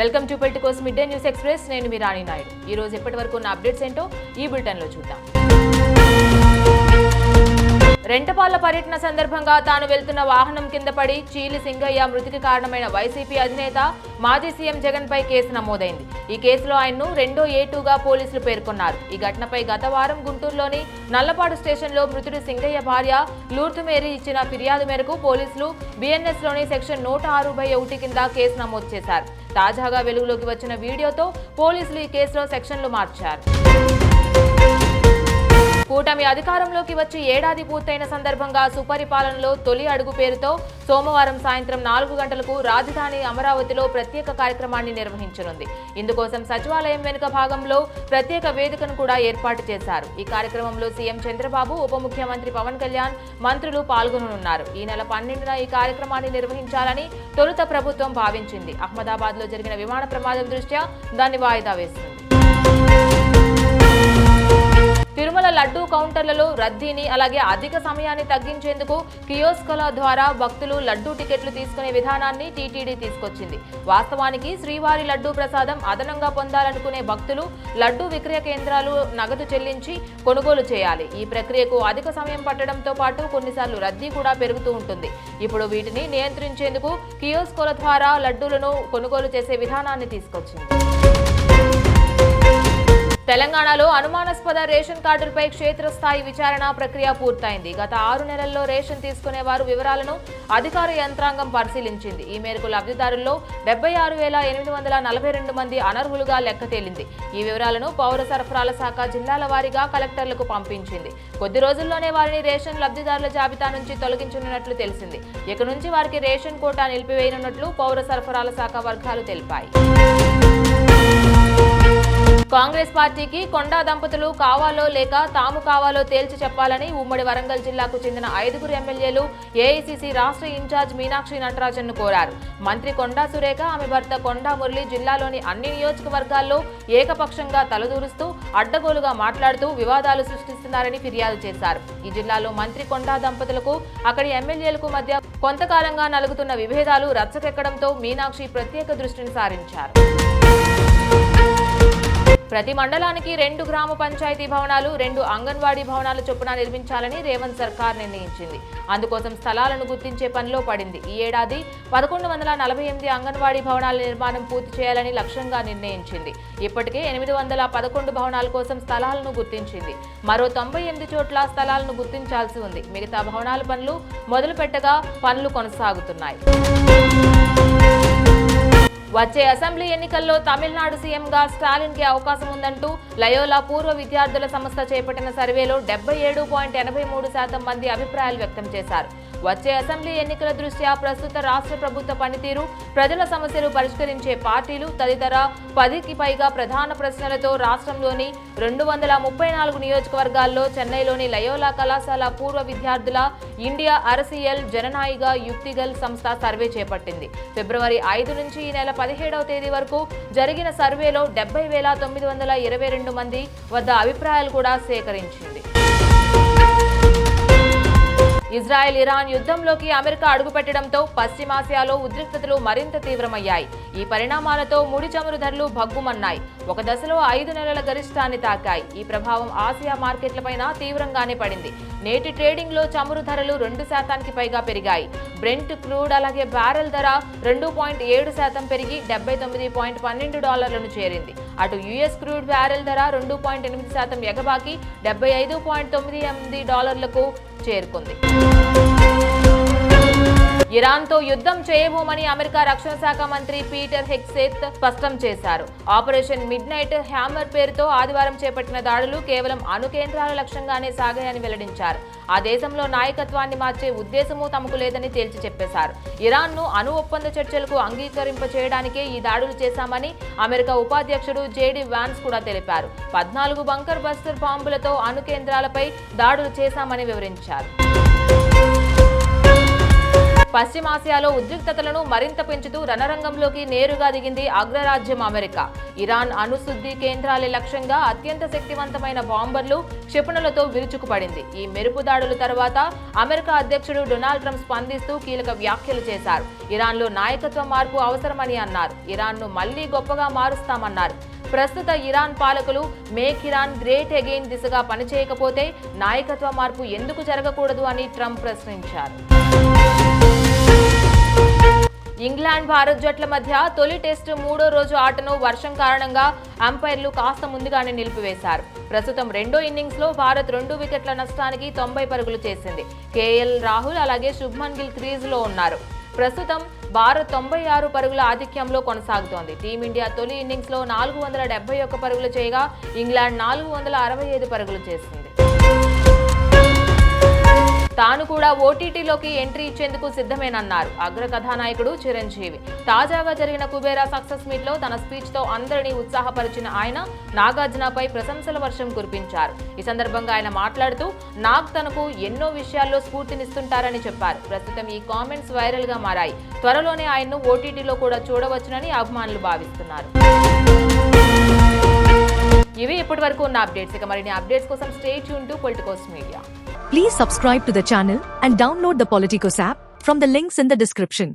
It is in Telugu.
Welcome to Politicos mid day news express. నేను మీ రాణి నాయుడు. ఈ రోజు ఎప్పటివరకు ఉన్న అప్డేట్స్ ఏంటో ఈ బులెటిన్ లో చూద్దాం. రెంటపాల పర్యటన సందర్భంగా తాను వెళ్తున్న వాహనం కింద పడి చీలి సింగయ్య మృతికి కారణమైన వైసీపీ అధినేత మాజీ సీఎం జగన్ పై కేసు నమోదైంది. ఈ కేసులో ఆయన్ను రెండో A2గా పోలీసులు పేర్కొన్నారు. ఈ ఘటనపై గత వారం గుంటూరులోని నల్లపాడు స్టేషన్లో మృతుడి సింగయ్య భార్య లూర్తు మేరీ ఇచ్చిన ఫిర్యాదు మేరకు పోలీసులు BNS లోని సెక్షన్ 106/1 కింద కేసు నమోదు చేశారు. తాజాగా వెలుగులోకి వచ్చిన వీడియోతో పోలీసులు ఈ కేసులో సెక్షన్లు మార్చారు. కూటమి అధికారంలోకి వచ్చి ఏడాది పూర్తయిన సందర్భంగా సుపరిపాలనలో తొలి అడుగు పేరుతో సోమవారం సాయంత్రం 4 గంటలకు రాజధాని అమరావతిలో ప్రత్యేక కార్యక్రమాన్ని నిర్వహించనుంది. ఇందుకోసం సచివాలయం వెనుక భాగంలో ప్రత్యేక వేదికను కూడా ఏర్పాటు చేశారు. ఈ కార్యక్రమంలో సీఎం చంద్రబాబు, ఉప ముఖ్యమంత్రి పవన్ కళ్యాణ్, మంత్రులు పాల్గొననున్నారు. ఈ నెల 12న ఈ కార్యక్రమాన్ని నిర్వహించాలని తొలుత ప్రభుత్వం భావించింది. అహ్మదాబాద్ లో జరిగిన విమాన ప్రమాదం దృష్ట్యా దాన్ని వాయిదా వేసింది. తిరుమల లడ్డూ కౌంటర్లలో రద్దీని అలాగే అధిక సమయాన్ని తగ్గించేందుకు కియోస్కుల ద్వారా భక్తులు లడ్డూ టికెట్లు తీసుకునే విధానాన్ని టీటీడీ తీసుకొచ్చింది. వాస్తవానికి శ్రీవారి లడ్డూ ప్రసాదం అదనంగా పొందాలనుకునే భక్తులు లడ్డూ విక్రయ కేంద్రాలు నగదు చెల్లించి కొనుగోలు చేయాలి. ఈ ప్రక్రియకు అధిక సమయం పట్టడంతో పాటు కొన్నిసార్లు రద్దీ కూడా పెరుగుతూ ఉంటుంది. ఇప్పుడు వీటిని నియంత్రించేందుకు కియోస్కుల ద్వారా లడ్డూలను కొనుగోలు చేసే విధానాన్ని తీసుకొచ్చింది. తెలంగాణలో అనుమానాస్పద రేషన్ కార్డులపై క్షేత్రస్థాయి విచారణ ప్రక్రియ పూర్తయింది. గత 6 నెలల్లో రేషన్ తీసుకునే వారు వివరాలను అధికార యంత్రాంగం పరిశీలించింది. ఈ మేరకు లబ్ధిదారుల్లో 76,842 మంది అనర్హులుగా లెక్క తేలింది. ఈ వివరాలను పౌర సరఫరాల శాఖ జిల్లాల వారీగా కలెక్టర్లకు పంపించింది. కొద్ది రోజుల్లోనే వారిని రేషన్ లబ్ధిదారుల జాబితా నుంచి తొలగించనున్నట్లు తెలిసింది. ఇక నుంచి వారికి రేషన్ కోటా నిలిపివేయనున్నట్లు పౌర సరఫరాల శాఖ వర్గాలు తెలిపాయి. కాంగ్రెస్ పార్టీకి కొండా దంపతులు కావాలో లేక తాము కావాలో తేల్చి చెప్పాలని ఉమ్మడి వరంగల్ జిల్లాకు చెందిన 5 ఎమ్మెల్యేలు AICC రాష్ట్ర ఇన్ఛార్జ్ మీనాక్షి నటరాజన్ను కోరారు. మంత్రి కొండా సురేఖ, ఆమె భర్త కొండా మురళి జిల్లాలోని అన్ని నియోజకవర్గాల్లో ఏకపక్షంగా తలదూరుస్తూ అడ్డగోలుగా మాట్లాడుతూ వివాదాలు సృష్టిస్తున్నారని ఫిర్యాదు చేశారు. ఈ జిల్లాలో మంత్రి కొండా దంపతులకు అక్కడి ఎమ్మెల్యేలకు మధ్య కొంతకాలంగా నలుగుతున్న విభేదాలు రచ్చకెక్కడంతో మీనాక్షి ప్రత్యేక దృష్టిని సారించారు. ప్రతి మండలానికి 2 గ్రామ పంచాయతీ భవనాలు, 2 అంగన్వాడీ భవనాలు చొప్పున నిర్మించాలని రేవంత్ సర్కార్ నిర్ణయించింది. అందుకోసం స్థలాలను గుర్తించే పనిలో పడింది. ఈ ఏడాది 1148 అంగన్వాడీ భవనాల నిర్మాణం పూర్తి చేయాలని లక్ష్యంగా నిర్ణయించింది. ఇప్పటికే 811 భవనాల కోసం స్థలాలను గుర్తించింది. మరో 98 చోట్ల స్థలాలను గుర్తించాల్సి ఉంది. మిగతా భవనాల పనులు మొదలు పెట్టగా పనులు కొనసాగుతున్నాయి. వచ్చే అసెంబ్లీ ఎన్నికల్లో తమిళనాడు సీఎంగా స్టాలిన్కి అవకాశం ఉందంటూ లయోలా పూర్వ విద్యార్థుల సంస్థ చేపట్టిన సర్వేలో 77.83% మంది అభిప్రాయాలు వ్యక్తం చేశారు. వచ్చే అసెంబ్లీ ఎన్నికల దృష్ట్యా ప్రస్తుత రాష్ట్ర ప్రభుత్వ పనితీరు, ప్రజల సమస్యలు పరిష్కరించే పార్టీలు తదితర 10కి పైగా ప్రధాన ప్రశ్నలతో రాష్ట్రంలోని 234 నియోజకవర్గాల్లో చెన్నైలోని లయోలా కళాశాల పూర్వ విద్యార్థుల ఇండియా అరసియల్ జననాయిగా యుక్తిగల్ సంస్థ సర్వే చేపట్టింది. ఫిబ్రవరి 5 నుంచి ఈ నెల 17వ తేదీ వరకు జరిగిన సర్వేలో 70,922 మంది వద్ద అభిప్రాయాలు కూడా సేకరించింది. ఇజ్రాయెల్ ఇరాన్ యుద్ధంలోకి అమెరికా అడుగుపెట్టడంతో పశ్చిమాసియాలో ఉద్రిక్తతలు మరింత తీవ్రమయ్యాయి. ఈ పరిణామాలతో ముడి చమురు ధరలు భగ్గుమన్నాయి. ఒక దశలో 5 నెలల గరిష్టాన్ని తాకాయి. ఈ ప్రభావం ఆసియా మార్కెట్లపైన తీవ్రంగానే పడింది. నేటి ట్రేడింగ్ లో చమురు ధరలు 2% పైగా పెరిగాయి. బ్రెంట్ క్రూడ్ అలాగే బ్యారెల్ ధర 2.7% పెరిగి $79.12 చేరింది. అటు US క్రూడ్ బ్యారెల్ ధర 2.8% ఎగబాకి $75.98 చేరుకుంది. ఇరాన్తో యుద్ధం చేయబోమని అమెరికా రక్షణ శాఖ మంత్రి పీటర్ హెగ్సేత్ స్పష్టం చేశారు. ఆపరేషన్ మిడ్ నైట్ హ్యామర్ పేరుతో ఆదివారం చేపట్టిన దాడులు కేవలం అణు కేంద్రాల లక్ష్యంగానే సాగాయని వెల్లడించారు. ఆ దేశంలో నాయకత్వాన్ని మార్చే ఉద్దేశమూ తమకు లేదని తేల్చి చెప్పేశారు. ఇరాన్ను అణు ఒప్పంద చర్చలకు అంగీకరింపచేయడానికే ఈ దాడులు చేశామని అమెరికా ఉపాధ్యక్షుడు JD వాన్స్ కూడా తెలిపారు. 14 బంకర్ బస్టర్ బాంబులతో అణు కేంద్రాలపై దాడులు చేశామని వివరించారు. పశ్చిమాసియాలో ఉద్రిక్తతలను మరింత పెంచుతూ రణరంగంలోకి నేరుగా దిగింది అగ్రరాజ్యం అమెరికా. ఇరాన్ అణుశుద్ధి కేంద్రాలే లక్ష్యంగా అత్యంత శక్తివంతమైన బాంబర్లు, క్షిపణులతో విరుచుకుపడింది. ఈ మెరుపు దాడుల తర్వాత అమెరికా అధ్యక్షుడు డొనాల్డ్ ట్రంప్ స్పందిస్తూ కీలక వ్యాఖ్యలు చేశారు. ఇరాన్లో నాయకత్వ మార్పు అవసరమని అన్నారు. ఇరాన్ను మళ్లీ గొప్పగా మారుస్తామన్నారు. ప్రస్తుత ఇరాన్ పాలకులు మేక్ ఇరాన్ గ్రేట్ అగైన్ దిశగా పనిచేయకపోతే నాయకత్వ మార్పు ఎందుకు జరగకూడదు అని ట్రంప్ ప్రశ్నించారు. ఇంగ్లాండ్, భారత్ జట్ల మధ్య తొలి టెస్టు 3వ రోజు ఆటను వర్షం కారణంగా అంపైర్లు కాస్త ముందుగానే నిలిపివేశారు. ప్రస్తుతం రెండో ఇన్నింగ్స్లో భారత్ 2 వికెట్ల నష్టానికి 90 పరుగులు చేసింది. కేఎల్ రాహుల్ అలాగే శుభ్మన్ గిల్ క్రీజులో ఉన్నారు. ప్రస్తుతం భారత్ 96 పరుగుల ఆధిక్యంలో కొనసాగుతోంది. టీమిండియా తొలి ఇన్నింగ్స్లో 471 పరుగులు చేయగా ఇంగ్లాండ్ 465 పరుగులు చేసింది. తాను కూడా ఓటీటీలోకి ఎంట్రీ ఇచ్చేందుకు సిద్ధమేనన్నారు అగ్ర కథానాయకుడు చిరంజీవి. తాజాగా జరిగిన కుబేరా సక్సెస్ మీట్ లో తన స్పీచ్ తో అందరినీ ఉత్సాహపరిచిన ఆయన నాగార్జునపై ప్రశంసల వర్షం కురిపించారు. ఈ సందర్భంగా ఆయన మాట్లాడుతూ నాగ్ తనకు ఎన్నో విషయాల్లో స్ఫూర్తినిస్తుంటారని చెప్పారు. ప్రస్తుతం ఈ కామెంట్స్ వైరల్ గా మారాయి. త్వరలోనే ఆయన్ను ఓటీటీలో కూడా చూడవచ్చునని అభిమానులు భావిస్తున్నారు. ఇవి ఇప్పటి వరకు ఉన్న అప్డేట్స్. ఇక మరిన్ని అప్డేట్స్ కోసం stay tune to Politicos media. Please subscribe to the channel and download the Politicos app from the links in the description.